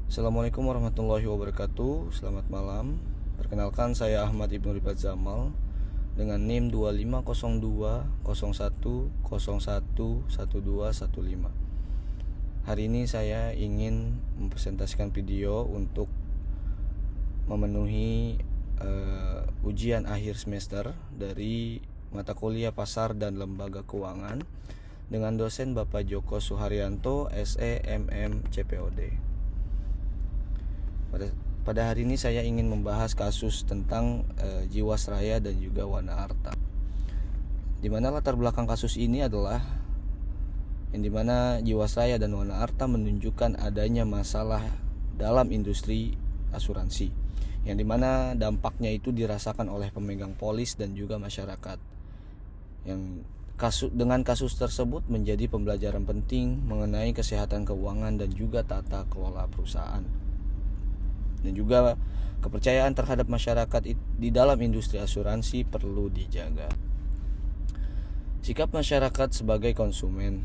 Assalamualaikum warahmatullahi wabarakatuh. Selamat malam. Perkenalkan, saya Ahmad Ibnu Rifat Zamal dengan NIM 250201011215. Hari ini saya ingin mempresentasikan video untuk memenuhi ujian akhir semester dari mata kuliah Pasar dan Lembaga Keuangan dengan dosen Bapak Joko Suharyanto, SE MM CPOD. Pada hari ini saya ingin membahas kasus tentang Jiwasraya dan juga Wana Arta. Di mana latar belakang kasus ini adalah yang dimana Jiwasraya dan Wana Arta menunjukkan adanya masalah dalam industri asuransi, yang dimana dampaknya itu dirasakan oleh pemegang polis dan juga masyarakat. Dengan kasus tersebut menjadi pembelajaran penting mengenai kesehatan keuangan dan juga tata kelola perusahaan, dan juga kepercayaan terhadap masyarakat di dalam industri asuransi perlu dijaga. Sikap masyarakat sebagai konsumen,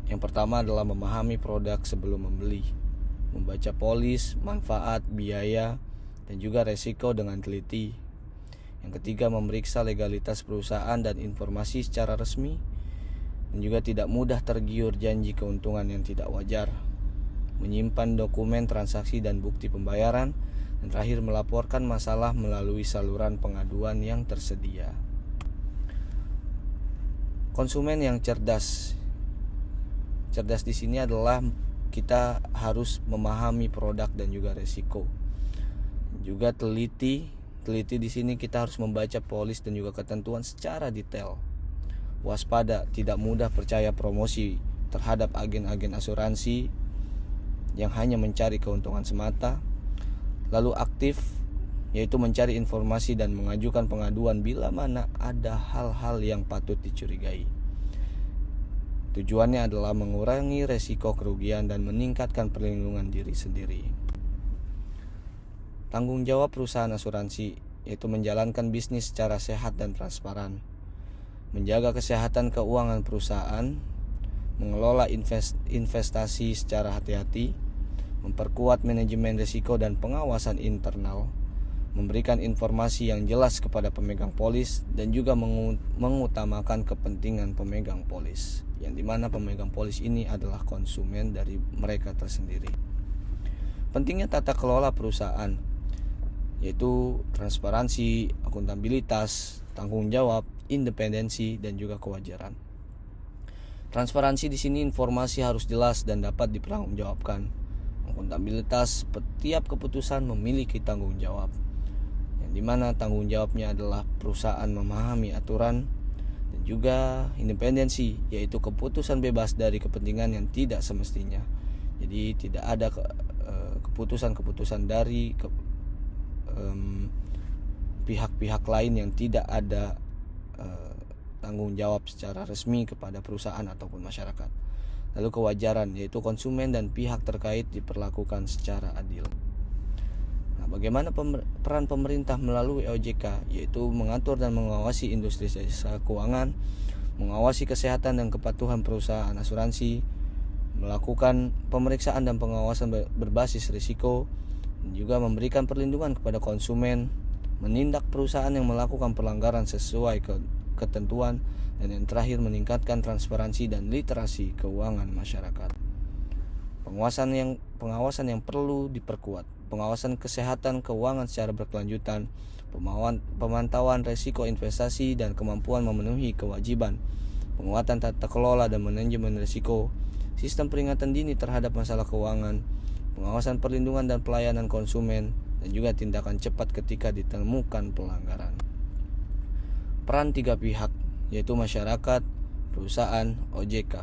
yang pertama adalah memahami produk sebelum membeli, membaca polis, manfaat, biaya, dan juga resiko dengan teliti. Yang ketiga, memeriksa legalitas perusahaan dan informasi secara resmi, dan juga tidak mudah tergiur janji keuntungan yang tidak wajar, menyimpan dokumen transaksi dan bukti pembayaran, dan terakhir melaporkan masalah melalui saluran pengaduan yang tersedia. Konsumen yang cerdas di sini adalah kita harus memahami produk dan juga resiko. Juga teliti di sini kita harus membaca polis dan juga ketentuan secara detail. Waspada, tidak mudah percaya promosi terhadap agen-agen asuransi yang hanya mencari keuntungan semata. Lalu aktif, yaitu mencari informasi dan mengajukan pengaduan bila mana ada hal-hal yang patut dicurigai. Tujuannya adalah mengurangi resiko kerugian dan meningkatkan perlindungan diri sendiri. Tanggung jawab perusahaan asuransi, yaitu menjalankan bisnis secara sehat dan transparan, menjaga kesehatan keuangan perusahaan, mengelola investasi secara hati-hati, memperkuat manajemen risiko dan pengawasan internal, memberikan informasi yang jelas kepada pemegang polis, dan juga mengutamakan kepentingan pemegang polis, yang dimana pemegang polis ini adalah konsumen dari mereka tersendiri. Pentingnya tata kelola perusahaan, yaitu transparansi, akuntabilitas, tanggung jawab, independensi, dan juga kewajaran. Transparansi di sini informasi harus jelas dan dapat dipertanggungjawabkan. Akuntabilitas, setiap keputusan memiliki tanggung jawab, yang dimana tanggung jawabnya adalah perusahaan memahami aturan, dan juga independensi, yaitu keputusan bebas dari kepentingan yang tidak semestinya. Jadi tidak ada keputusan dari pihak-pihak lain yang tidak ada tanggung jawab secara resmi kepada perusahaan ataupun masyarakat. Lalu kewajaran, yaitu konsumen dan pihak terkait diperlakukan secara adil. Nah, bagaimana peran pemerintah melalui OJK, yaitu mengatur dan mengawasi industri jasa keuangan, mengawasi kesehatan dan kepatuhan perusahaan asuransi, melakukan pemeriksaan dan pengawasan berbasis risiko, dan juga memberikan perlindungan kepada konsumen, menindak perusahaan yang melakukan pelanggaran sesuai ketentuan, dan yang terakhir meningkatkan transparansi dan literasi keuangan masyarakat. Pengawasan yang perlu diperkuat, pengawasan kesehatan keuangan secara berkelanjutan, pemantauan risiko investasi dan kemampuan memenuhi kewajiban, penguatan tata kelola dan manajemen risiko, sistem peringatan dini terhadap masalah keuangan, pengawasan perlindungan dan pelayanan konsumen, dan juga tindakan cepat ketika ditemukan pelanggaran. Peran tiga pihak, yaitu masyarakat, perusahaan, OJK.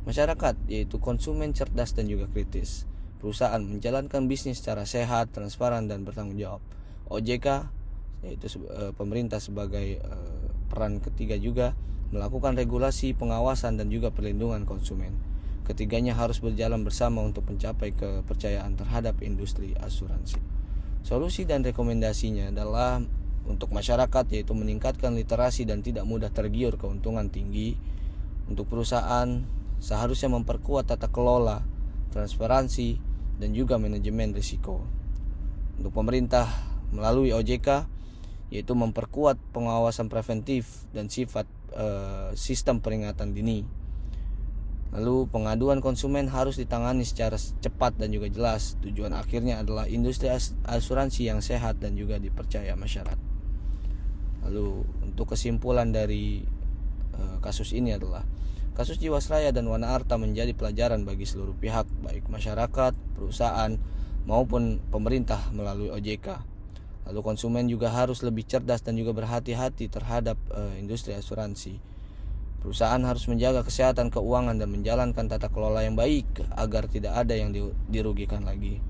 Masyarakat, yaitu konsumen cerdas dan juga kritis. Perusahaan menjalankan bisnis secara sehat, transparan, dan bertanggung jawab. OJK, yaitu pemerintah sebagai peran ketiga juga, melakukan regulasi, pengawasan, dan juga perlindungan konsumen. Ketiganya harus berjalan bersama untuk mencapai kepercayaan terhadap industri asuransi. Solusi dan rekomendasinya adalah untuk masyarakat, yaitu meningkatkan literasi dan tidak mudah tergiur keuntungan tinggi. Untuk perusahaan, seharusnya memperkuat tata kelola, transparansi, dan juga manajemen risiko. Untuk pemerintah melalui OJK yaitu memperkuat pengawasan preventif dan sistem peringatan dini. Lalu pengaduan konsumen harus ditangani secara cepat dan juga jelas. Tujuan akhirnya adalah industri asuransi yang sehat dan juga dipercaya masyarakat. Lalu untuk kesimpulan dari kasus ini adalah kasus Jiwasraya dan Wana Arta menjadi pelajaran bagi seluruh pihak, baik masyarakat, perusahaan maupun pemerintah melalui OJK. Lalu konsumen juga harus lebih cerdas dan juga berhati-hati terhadap industri asuransi. Perusahaan harus menjaga kesehatan keuangan dan menjalankan tata kelola yang baik agar tidak ada yang dirugikan lagi.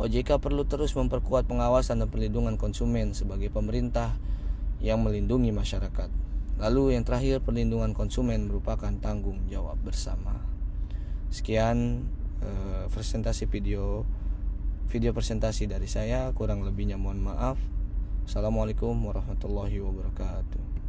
OJK perlu terus memperkuat pengawasan dan perlindungan konsumen sebagai pemerintah yang melindungi masyarakat. Lalu yang terakhir, perlindungan konsumen merupakan tanggung jawab bersama. Sekian video presentasi dari saya, kurang lebihnya mohon maaf. Assalamualaikum warahmatullahi wabarakatuh.